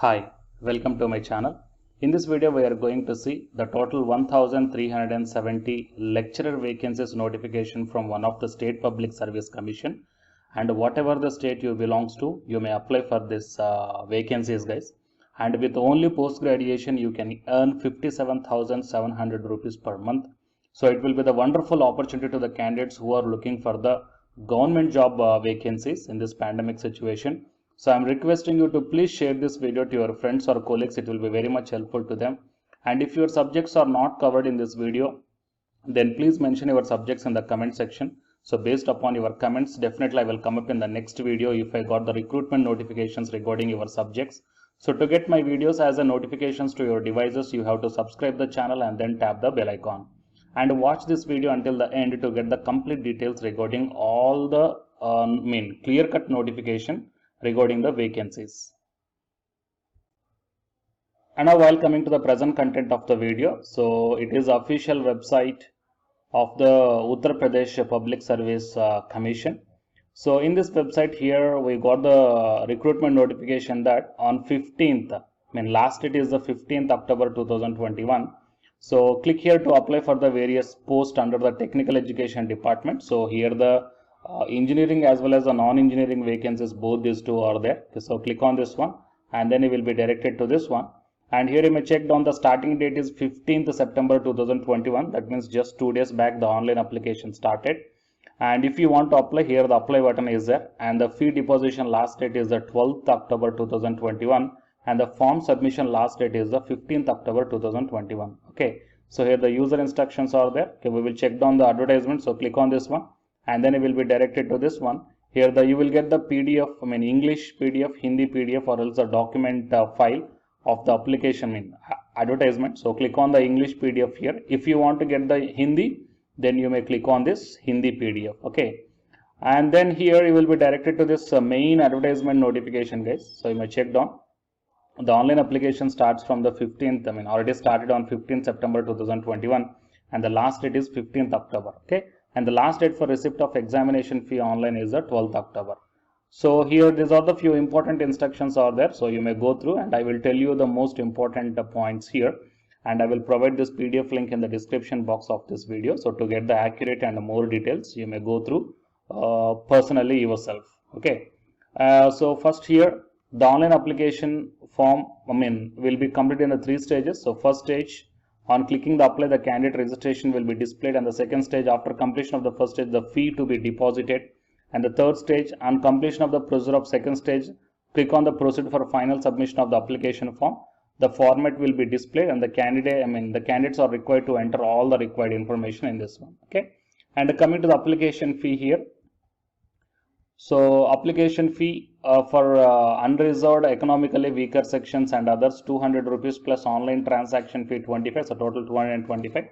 Hi, welcome to my channel. In this video we are going to see the total 1370 lecturer vacancies notification from one of the state public service commission, and whatever the state you belongs to, you may apply for this vacancies guys. And with only post graduation you can earn 57,700 rupees per month. So it will be the wonderful opportunity to the candidates who are looking for the government job vacancies in this pandemic situation. So I'm requesting you to please share this video to your friends or colleagues. It will be very much helpful to them. And if your subjects are not covered in this video, then please mention your subjects in the comment section. So based upon your comments, definitely I will come up in the next video if I got the recruitment notifications regarding your subjects. So to get my videos as a notifications to your devices, you have to subscribe the channel and then tap the bell icon. And watch this video until the end to get the complete details regarding all the clear-cut notification regarding the vacancies. And now while coming to the present content of the video, so it is official website of the Uttar Pradesh Public Service Commission. So in this website here we got the recruitment notification that on 15th, last date is the 15th October 2021. So click here to apply for the various posts under the technical education department. So here the engineering as well as the non-engineering vacancies, both these two are there. Okay, so click on this one and then you will be directed to this one. And here you may check down the starting date is 15th September 2021. That means just 2 days back the online application started. And if you want to apply, here the apply button is there, and the fee deposition last date is the 12th October 2021, and the form submission last date is the 15th October 2021. Okay, so here the user instructions are there. Okay, we will check down the advertisement. So click on this one and then you will be directed to this one. Here you will get the PDF, English PDF, Hindi PDF, or else a document file of the application advertisement. So click on the English PDF here. If you want to get the Hindi, then you may click on this Hindi PDF. Okay, and then here you will be directed to this main advertisement notification guys. So you may check down. The online application starts from the 15th, already started on 15th September 2021, and the last date is 15th October. Okay, and the last date for receipt of examination fee online is the 12th October. So here these are the few important instructions are there. So you may go through and I will tell you the most important points here, and I will provide this PDF link in the description box of this video. So to get the accurate and more details, you may go through personally yourself. Okay, so first here the online application form will be completed in the 3 stages. So first stage, on clicking the apply, the candidate registration will be displayed, and the second stage, after completion of the first stage, the fee to be deposited, and the third stage, on completion of the procedure of second stage, click on the proceed for final submission of the application form. The format will be displayed, and the candidates are required to enter all the required information in this one. Okay, and coming to the application fee here. So application fee for unreserved, economically weaker sections and others 200 rupees plus online transaction fee 25, so total 225.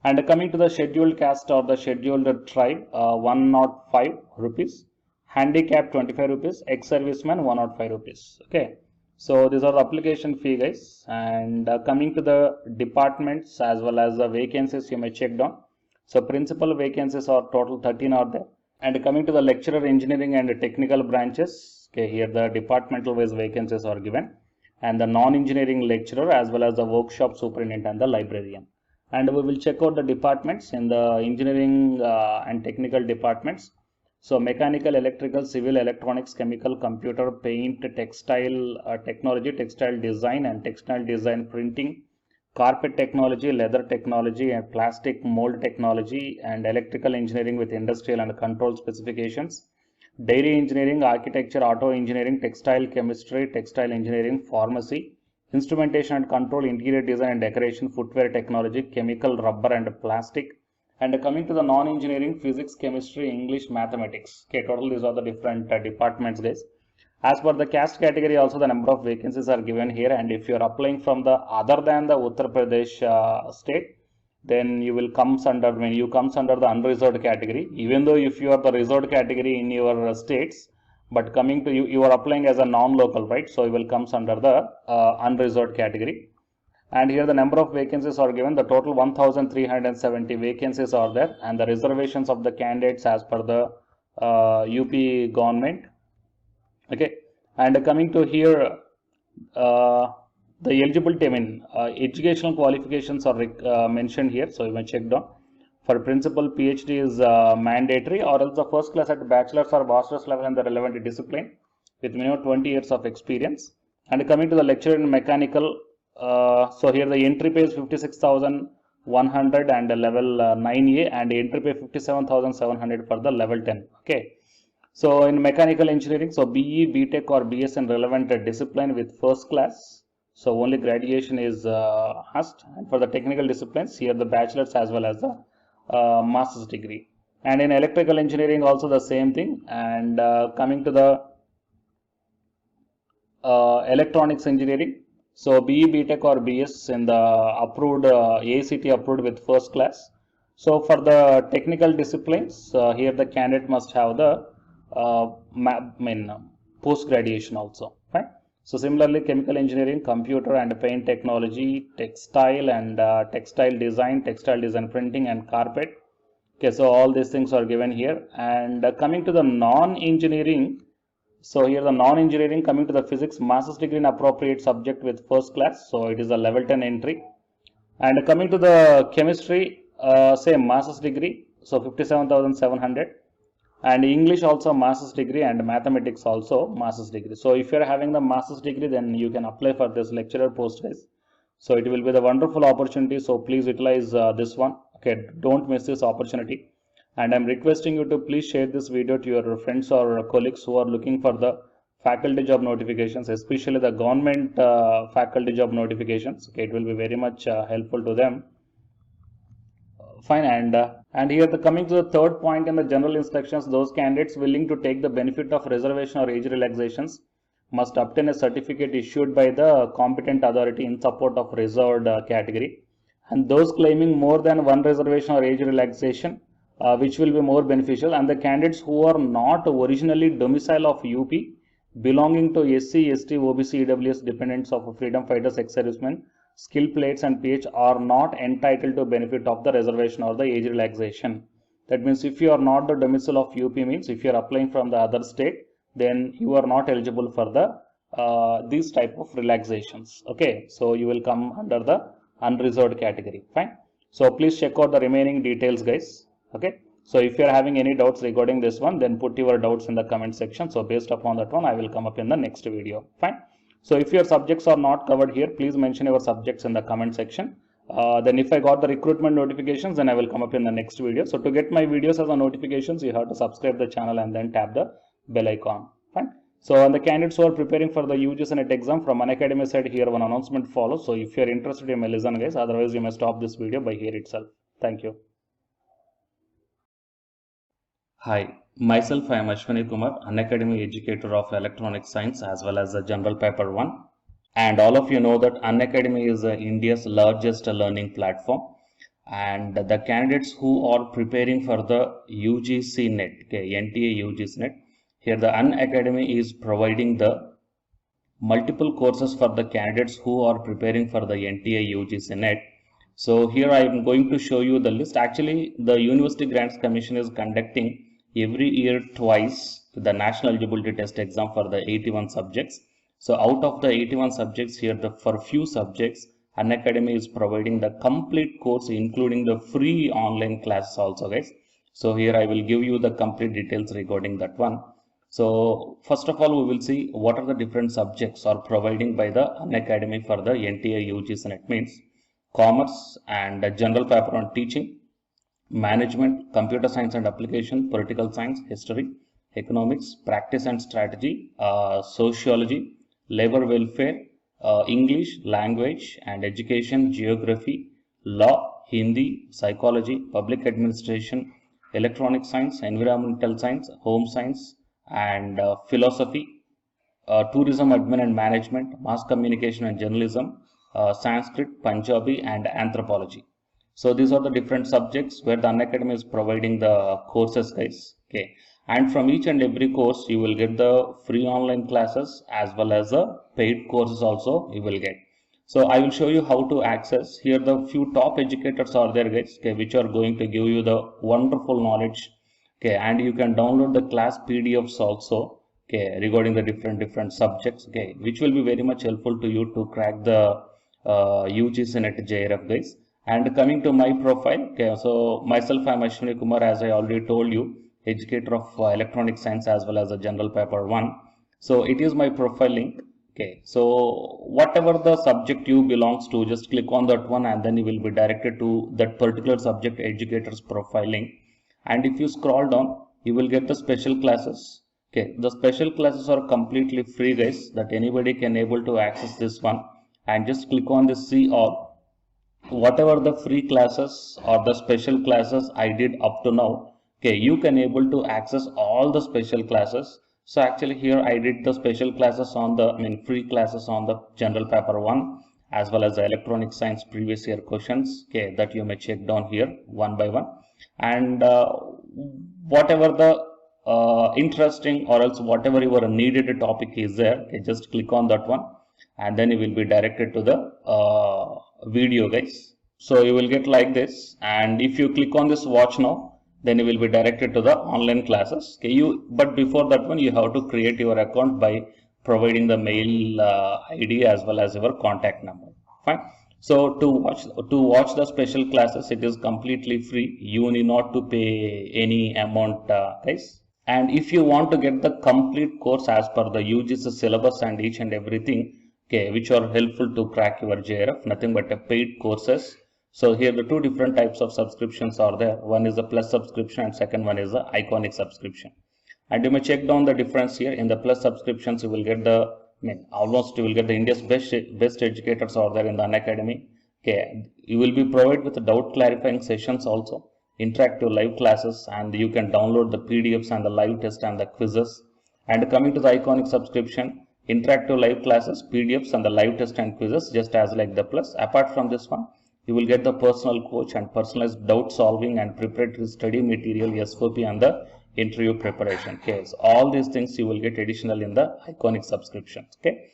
And coming to the scheduled caste or the scheduled tribe, 105 rupees, handicap 25 rupees, ex-serviceman 105 rupees. Okay, so these are the application fee guys. And coming to the departments as well as the vacancies, you may check down. So principal vacancies are total 13 are there. And coming to the lecturer, engineering and technical branches, okay, here the departmental wise vacancies are given, and the non-engineering lecturer as well as the workshop superintendent and the librarian. And we will check out the departments in the engineering and technical departments. So mechanical, electrical, civil, electronics, chemical, computer, paint, textile technology, textile design and textile design printing, carpet technology, leather technology, and plastic mold technology, and electrical engineering with industrial and control specifications, dairy engineering, architecture, auto engineering, textile chemistry, textile engineering, pharmacy, instrumentation and control, interior design and decoration, footwear technology, chemical, rubber and plastic. And coming to the non-engineering, physics, chemistry, English, mathematics. Okay, total these are the different departments guys. As per the caste category, also the number of vacancies are given here, and if you are applying from the other than the Uttar Pradesh state, then you will comes under the unreserved category. Even though if you are the reserved category in your states, but coming to you are applying as a non-local, right? So you will comes under the unreserved category. And here the number of vacancies are given. The total 1370 vacancies are there, and the reservations of the candidates as per the UP government. Okay, and coming to here the eligibility, I mean, educational qualifications are mentioned here, so you may check down. For principal, PhD is mandatory, or else the first class at bachelor's or master's level in the relevant discipline with minimum 20 years of experience. And coming to the lecture in mechanical, so here the entry pay is 56,100 and level 9A, and entry pay 57,700 for the level 10. Okay. So in mechanical engineering, so BE, BTech or BS in relevant discipline with first class. So only graduation is asked. And for the technical disciplines, here the bachelor's as well as the master's degree. And in electrical engineering also the same thing. And coming to the electronics engineering, so BE, BTech or BS in the approved ACT approved with first class. So for the technical disciplines, here the candidate must have the post graduation also, right? So similarly, chemical engineering, computer and paint technology, textile and textile design printing and carpet. Okay, so all these things are given here. And coming to the non-engineering, so here the non-engineering, coming to the physics, master's degree in appropriate subject with first class, so it is a level 10 entry. And coming to the chemistry, same master's degree, so 57,700. And English also master's degree, and mathematics also master's degree. So if you're having the master's degree, then you can apply for this lecturer post, guys. So it will be the wonderful opportunity. So please utilize this one. Okay, don't miss this opportunity. And I'm requesting you to please share this video to your friends or colleagues who are looking for the faculty job notifications, especially the government faculty job notifications. Okay, it will be very much helpful to them. Fine. And here the coming to the third point in the general instructions, those candidates willing to take the benefit of reservation or age relaxations must obtain a certificate issued by the competent authority in support of reserved category. And those claiming more than one reservation or age relaxation, which will be more beneficial, and the candidates who are not originally domicile of UP, belonging to SC, ST, OBC, EWS dependents of freedom fighters, ex-servicemen, skill plates and PH are not entitled to benefit of the reservation or the age relaxation. That means if you are not the domicile of UP, means if you are applying from the other state, then you are not eligible for the these type of relaxations. Okay, so you will come under the unreserved category. Fine. So please check out the remaining details, guys. Okay. So if you are having any doubts regarding this one, then put your doubts in the comment section. So based upon that one, I will come up in the next video. Fine. So if your subjects are not covered here, please mention your subjects in the comment section. Then if I got the recruitment notifications, then I will come up in the next video. So to get my videos as a notifications, you have to subscribe the channel and then tap the bell icon. Fine. So on the candidates who are preparing for the UGC NET exam from Unacademy side, here one announcement follows. So if you are interested, you may listen, guys. Otherwise, you may stop this video by here itself. Thank you. Hi, myself I am Ashwani Kumar, Unacademy educator of electronic science as well as the general paper 1. And all of you know that Unacademy is India's largest learning platform. And the candidates who are preparing for the UGC NET, okay, NTA UGC NET, here the Unacademy is providing the multiple courses for the candidates who are preparing for the NTA UGC NET. So here I am going to show you the list. Actually, the University Grants Commission is conducting every year twice the national eligibility test exam for the 81 subjects. So out of the 81 subjects here, for few subjects, Unacademy is providing the complete course, including the free online classes also, guys. So here I will give you the complete details regarding that one. So first of all, we will see what are the different subjects are providing by the Unacademy for the NTA UGC NET, means commerce and general paper on teaching, management, computer science and application, political science, history, economics, practice and strategy, sociology, labor welfare, English, language and education, geography, law, Hindi, psychology, public administration, electronic science, environmental science, home science and philosophy, tourism, admin and management, mass communication and journalism, Sanskrit, Punjabi and anthropology. So these are the different subjects where the Unacademy is providing the courses, guys. Okay, and from each and every course you will get the free online classes as well as the paid courses also you will get. So I will show you how to access. Here the few top educators are there, guys, okay, which are going to give you the wonderful knowledge. Okay, and you can download the class PDFs also. okay, regarding the different subjects, okay, which will be very much helpful to you to crack the UGC NET JRF, guys. And coming to my profile, okay, so myself, I'm Ashwini Kumar, as I already told you, educator of electronic science as well as a general paper 1. So it is my profile link. Okay, so whatever the subject you belongs to, just click on that one and then you will be directed to that particular subject educator's profile link. And if you scroll down, you will get the special classes. Okay, the special classes are completely free, guys, that anybody can able to access this one. And just click on the see all. Whatever the free classes or the special classes I did up to now, okay, you can able to access all the special classes. So actually here I did the special classes on the, free classes on the general paper 1 as well as the electronic science previous year questions, okay, that you may check down here one by one. And whatever the interesting or else whatever your needed topic is there, okay, just click on that one and then you will be directed to the video, guys. So you will get like this, and if you click on this watch now, then you will be directed to the online classes. Okay, but before that one, you have to create your account by providing the mail ID as well as your contact number. Fine. So to watch the special classes, it is completely free. You need not to pay any amount, guys. And if you want to get the complete course as per the UGC syllabus and each and everything, okay, which are helpful to crack your JRF, nothing but a paid courses. So here the two different types of subscriptions are there. One is the plus subscription and second one is the iconic subscription. And you may check down the difference here. In the plus subscriptions, you will get the, almost you will get the India's best educators are there in the Unacademy. Okay, you will be provided with the doubt clarifying sessions also, interactive live classes, and you can download the PDFs and the live test and the quizzes. And coming to the iconic subscription, interactive live classes, PDFs and the live test and quizzes, just as like the plus. Apart from this one, you will get the personal coach and personalized doubt solving and preparatory study material, SOP, and the interview preparation. Okay, so all these things you will get additional in the iconic subscription. Okay,